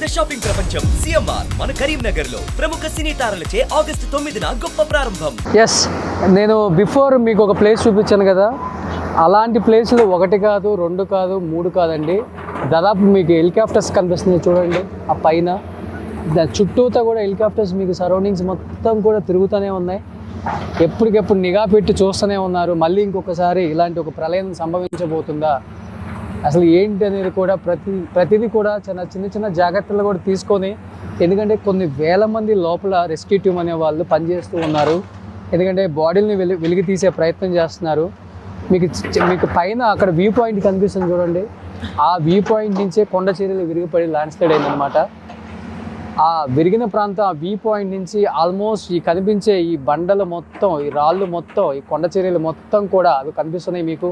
పెద్ద షాపింగ్ ప్రపంచం సిఎంఆర్ మన కరీంనగర్ లో ప్రముఖ సినీ తారలచే ఆగస్టు 9న గొప్ప ప్రారంభం. ఎస్, నేను బిఫోర్ మీకు ఒక ప్లేస్ చూపించాను కదా, అలాంటి ప్లేస్లు ఒకటి కాదు, రెండు కాదు, మూడు కాదండి, దాదాపు మీకు హెలికాప్టర్స్ కనిపిస్తున్నాయి చూడండి. ఆ పైన చుట్టూతా కూడా హెలికాప్టర్స్ మీకు సరౌండింగ్స్ మొత్తం కూడా తిరుగుతూనే ఉన్నాయి. ఎప్పటికెప్పుడు నిఘా పెట్టి చూస్తూనే ఉన్నారు. మళ్ళీ ఇంకొకసారి ఇలాంటి ఒక ప్రళయం సంభవించబోతుందా, అసలు ఏంటి అనేది కూడా ప్రతిదీ కూడా చిన్న చిన్న జాగ్రత్తలు కూడా తీసుకొని, ఎందుకంటే కొన్ని వేల మంది లోపల రెస్క్యూ టీమ్ అనే వాళ్ళు పనిచేస్తూ ఉన్నారు. ఎందుకంటే బాడీని వెలికి తీసే ప్రయత్నం చేస్తున్నారు. మీకు పైన అక్కడ వ్యూ పాయింట్ కనిపిస్తుంది చూడండి. ఆ వ్యూ పాయింట్ నుంచే కొండ చర్యలు విరిగిపడి ల్యాండ్ స్లైడ్ అయిందనమాట. ఆ విరిగిన ప్రాంతం, ఆ వ్యూ పాయింట్ నుంచి ఆల్మోస్ట్ ఈ కనిపించే ఈ బండలు మొత్తం, ఈ రాళ్ళు మొత్తం, ఈ కొండ చర్యలు మొత్తం కూడా అవి కనిపిస్తున్నాయి. మీకు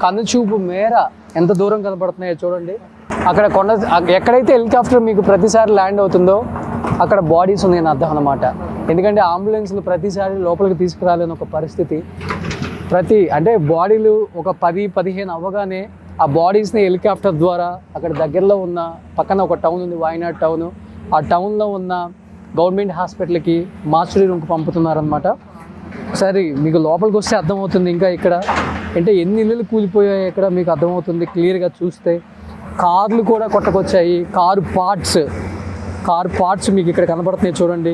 కనుచూపు మేర ఎంత దూరం కనపడుతున్నాయో చూడండి. అక్కడ ఎక్కడైతే హెలికాప్టర్ మీకు ప్రతిసారి ల్యాండ్ అవుతుందో అక్కడ బాడీస్ ఉన్నాయని అర్థం అనమాట. ఎందుకంటే అంబులెన్స్లు ప్రతిసారి లోపలికి తీసుకురాలేని ఒక పరిస్థితి. అంటే బాడీలు ఒక 10-15 అవ్వగానే ఆ బాడీస్ని హెలికాప్టర్ ద్వారా అక్కడ దగ్గరలో ఉన్న పక్కన ఒక టౌన్ ఉంది, వాయనాడ్ టౌన్, ఆ టౌన్లో ఉన్న గవర్నమెంట్ హాస్పిటల్కి మార్చురీ రూమ్కి పంపుతున్నారనమాట. సరే, మీకు లోపలికి వస్తే అర్థమవుతుంది. ఇంకా ఇక్కడ అంటే ఎన్ని ఇళ్ళు కూలిపోయాయి ఇక్కడ మీకు అర్థమవుతుంది క్లియర్గా చూస్తే. కార్లు కూడా కొట్టకొచ్చాయి. కారు పార్ట్స్ మీకు ఇక్కడ కనబడుతున్నాయి చూడండి.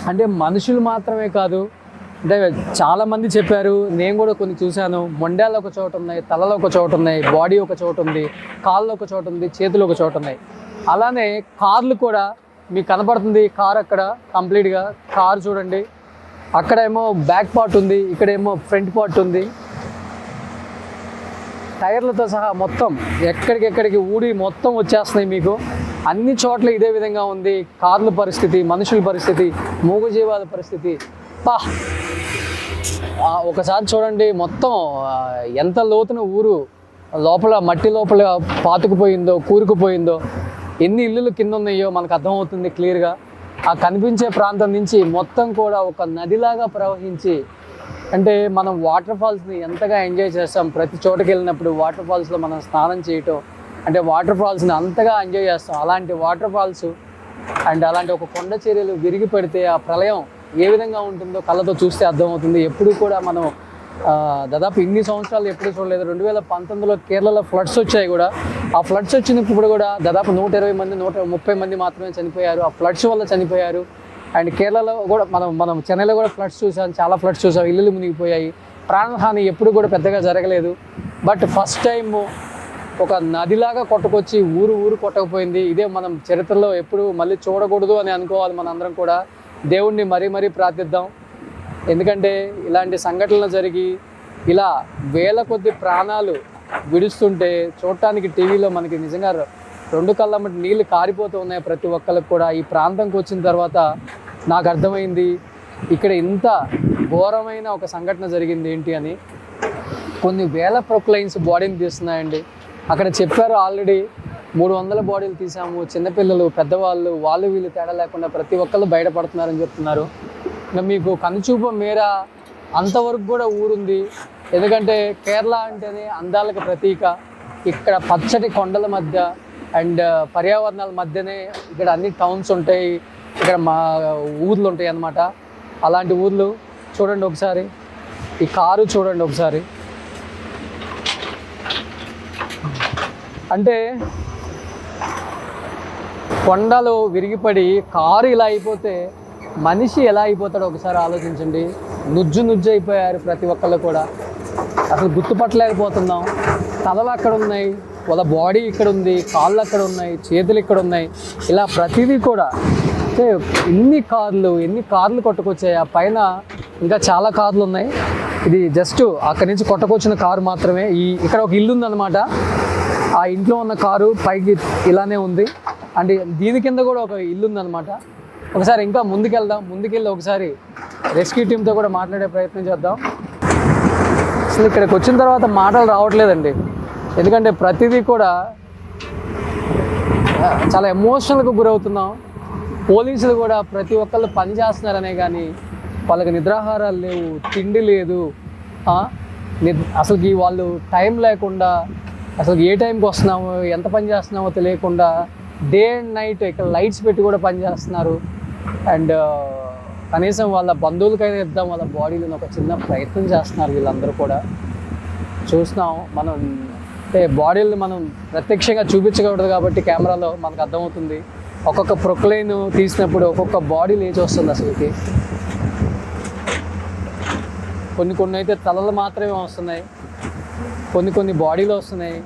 అంటే మనుషులు మాత్రమే కాదు, అంటే చాలామంది చెప్పారు, నేను కూడా కొన్ని చూశాను. మొండాలు ఒక చోట ఉన్నాయి, తలలో ఒక చోట ఉన్నాయి, బాడీ ఒక చోట ఉంది, కాళ్ళు ఒక చోట ఉంది, చేతులు ఒక చోట ఉన్నాయి. అలానే కార్లు కూడా మీకు కనబడుతుంది. కార్ అక్కడ కంప్లీట్గా కారు చూడండి. అక్కడేమో బ్యాక్ పార్ట్ ఉంది, ఇక్కడేమో ఫ్రంట్ పార్ట్ ఉంది. టైర్లతో సహా మొత్తం ఎక్కడికెక్కడికి ఊడి మొత్తం వచ్చేస్తున్నాయి. మీకు అన్ని చోట్ల ఇదే విధంగా ఉంది. కార్ల పరిస్థితి, మనుషుల పరిస్థితి, మూగజీవాల పరిస్థితి. ఒకసారి చూడండి మొత్తం ఎంత లోతున ఊరు లోపల మట్టి లోపల పాతుకుపోయిందో, కూరుకుపోయిందో, ఎన్ని ఇల్లులు కింద ఉన్నాయో మనకు అర్థమవుతుంది క్లియర్గా. ఆ కనిపించే ప్రాంతం నుంచి మొత్తం కూడా ఒక నదిలాగా ప్రవహించి, అంటే మనం వాటర్ ఫాల్స్ని ఎంతగా ఎంజాయ్ చేస్తాం, ప్రతి చోటకి వెళ్ళినప్పుడు వాటర్ ఫాల్స్లో మనం స్నానం చేయటం, అంటే వాటర్ ఫాల్స్ని అంతగా ఎంజాయ్ చేస్తాం. అలాంటి వాటర్ ఫాల్స్ అండ్ అలాంటి ఒక కొండ చర్యలు విరిగి పడితే ఆ ప్రళయం ఏ విధంగా ఉంటుందో కళ్ళతో చూస్తే అర్థమవుతుంది. ఎప్పుడు కూడా మనం దాదాపు ఇన్ని సంవత్సరాలు ఎప్పుడు చూడలేదు. 2019లో కేరళలో ఫ్లడ్స్ వచ్చాయి కూడా. ఆ ఫ్లడ్స్ వచ్చినప్పుడు కూడా దాదాపు 120 మంది 130 మంది మాత్రమే చనిపోయారు. ఆ ఫ్లడ్స్ వల్ల చనిపోయారు. అండ్ కేరళలో కూడా మనం చెన్నైలో కూడా ఫ్లడ్స్ చూసాం, చాలా ఫ్లడ్స్ చూసాం, ఇల్లులు మునిగిపోయాయి. ప్రాణహాని ఎప్పుడు కూడా పెద్దగా జరగలేదు. బట్ ఫస్ట్ టైము ఒక నదిలాగా కొట్టుకొచ్చి ఊరు కొట్టకపోయింది. ఇదే మనం చరిత్రలో ఎప్పుడు మళ్ళీ చూడకూడదు అని అనుకోవాలి. మనందరం కూడా దేవుణ్ణి మరీ ప్రార్థిద్దాం. ఎందుకంటే ఇలాంటి సంఘటనలు జరిగి ఇలా వేల కొద్ది ప్రాణాలు విడుస్తుంటే చూడటానికి టీవీలో మనకి నిజంగా 2 కళ్ళ మట్టి నీళ్ళు కారిపోతూ ఉన్నాయి ప్రతి ఒక్కరికి కూడా. ఈ ప్రాంతంకి వచ్చిన తర్వాత నాకు అర్థమైంది ఇక్కడ ఇంత ఘోరమైన ఒక సంఘటన జరిగింది ఏంటి అని. కొన్ని వేల ప్రొక్లైన్స్ బాడీని తీస్తున్నాయండి. అక్కడ చెప్పారు ఆల్రెడీ 300 బాడీలు తీసాము, చిన్నపిల్లలు, పెద్దవాళ్ళు, వాళ్ళు వీళ్ళు తేడా లేకుండా ప్రతి ఒక్కళ్ళు బయటపడుతున్నారని చెప్తున్నారు. ఇంకా మీకు కనుచూపు మేర అంతవరకు కూడా ఊరుంది. ఎందుకంటే కేరళ అంటేనే అందాలకు ప్రతీక. ఇక్కడ పచ్చటి కొండల మధ్య అండ్ పర్యావరణాల మధ్యనే ఇక్కడ అన్ని టౌన్స్ ఉంటాయి, ఇక్కడ ఊర్లు ఉంటాయి అన్నమాట. అలాంటి ఊర్లు చూడండి ఒకసారి. ఈ కారు చూడండి ఒకసారి. అంటే కొండలు విరిగిపడి కారు ఇలా అయిపోతే మనిషి ఎలా అయిపోతాడో ఒకసారి ఆలోచించండి. నుజ్జు అయిపోయారు ప్రతి ఒక్కళ్ళు కూడా. అసలు గుర్తుపట్టలేకపోతున్నాం. తలలు అక్కడ ఉన్నాయి, వాళ్ళ బాడీ ఇక్కడ ఉంది, కాళ్ళు అక్కడ ఉన్నాయి, చేతులు ఇక్కడ ఉన్నాయి. ఇలా ప్రతిదీ కూడా అంటే ఎన్ని కార్లు కొట్టుకొచ్చాయి. ఆ పైన ఇంకా చాలా కార్లు ఉన్నాయి. ఇది జస్ట్ అక్కడి నుంచి కొట్టుకొచ్చిన కారు మాత్రమే. ఇక్కడ ఒక ఇల్లు ఉందన్నమాట. ఆ ఇంట్లో ఉన్న కారు పైకి ఇలానే ఉంది. అంటే దీని కింద కూడా ఒక ఇల్లు ఉందన్నమాట. ఒకసారి ఇంకా ముందుకెళ్ళి ఒకసారి రెస్క్యూ టీంతో కూడా మాట్లాడే ప్రయత్నం చేద్దాం. అసలు ఇక్కడికి వచ్చిన తర్వాత మాటలు రావట్లేదండి. ఎందుకంటే ప్రతిదీ కూడా చాలా ఎమోషనల్గా గురవుతున్నాం. పోలీసులు కూడా ప్రతి ఒక్కళ్ళు పని చేస్తున్నారనే కానీ వాళ్ళకి నిద్రాహారాలు లేవు, తిండి లేదు. అసలుకి వాళ్ళు టైం లేకుండా, అసలు ఏ టైంకి వస్తున్నామో, ఎంత పని చేస్తున్నామో తెలియకుండా డే అండ్ నైట్ ఇక్కడ లైట్స్ పెట్టి కూడా పనిచేస్తున్నారు. అండ్ కనీసం వాళ్ళ బంధువులకైనా ఇద్దాం వాళ్ళ బాడీలను ఒక చిన్న ప్రయత్నం చేస్తున్నారు వీళ్ళందరూ కూడా. చూస్తున్నాం మనం, అంటే బాడీలను మనం ప్రత్యక్షంగా చూపించకూడదు కాబట్టి కెమెరాలో మనకు అర్థమవుతుంది. ఒక్కొక్క ప్రొక్లైన్ తీసినప్పుడు ఒక్కొక్క బాడీ లేచి వస్తుంది అసలుకి. కొన్ని అయితే తలలు మాత్రమే వస్తున్నాయి, కొన్ని బాడీలు వస్తున్నాయి,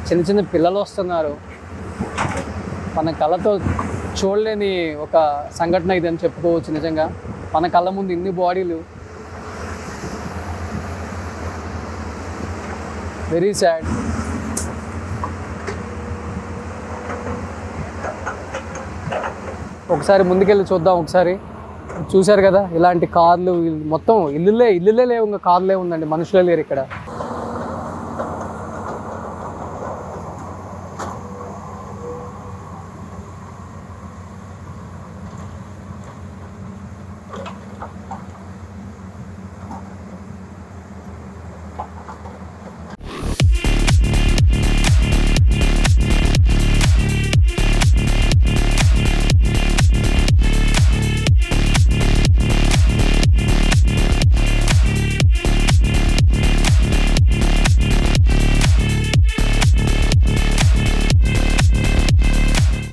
చిన్న చిన్న పిల్లలు వస్తున్నారు. మన కళ్ళతో చూడలేని ఒక సంఘటన ఇది అని చెప్పుకోవచ్చు. నిజంగా మన కళ్ళ ముందు ఇన్ని బాడీలు, వెరీ సాడ్. ఒకసారి ముందుకెళ్ళి చూద్దాం. ఒకసారి చూశారు కదా ఇలాంటి కార్లు, మొత్తం ఇల్లులే లేవు, ఇంకా కార్లే ఉందండి, మనుషులే లేరు ఇక్కడ.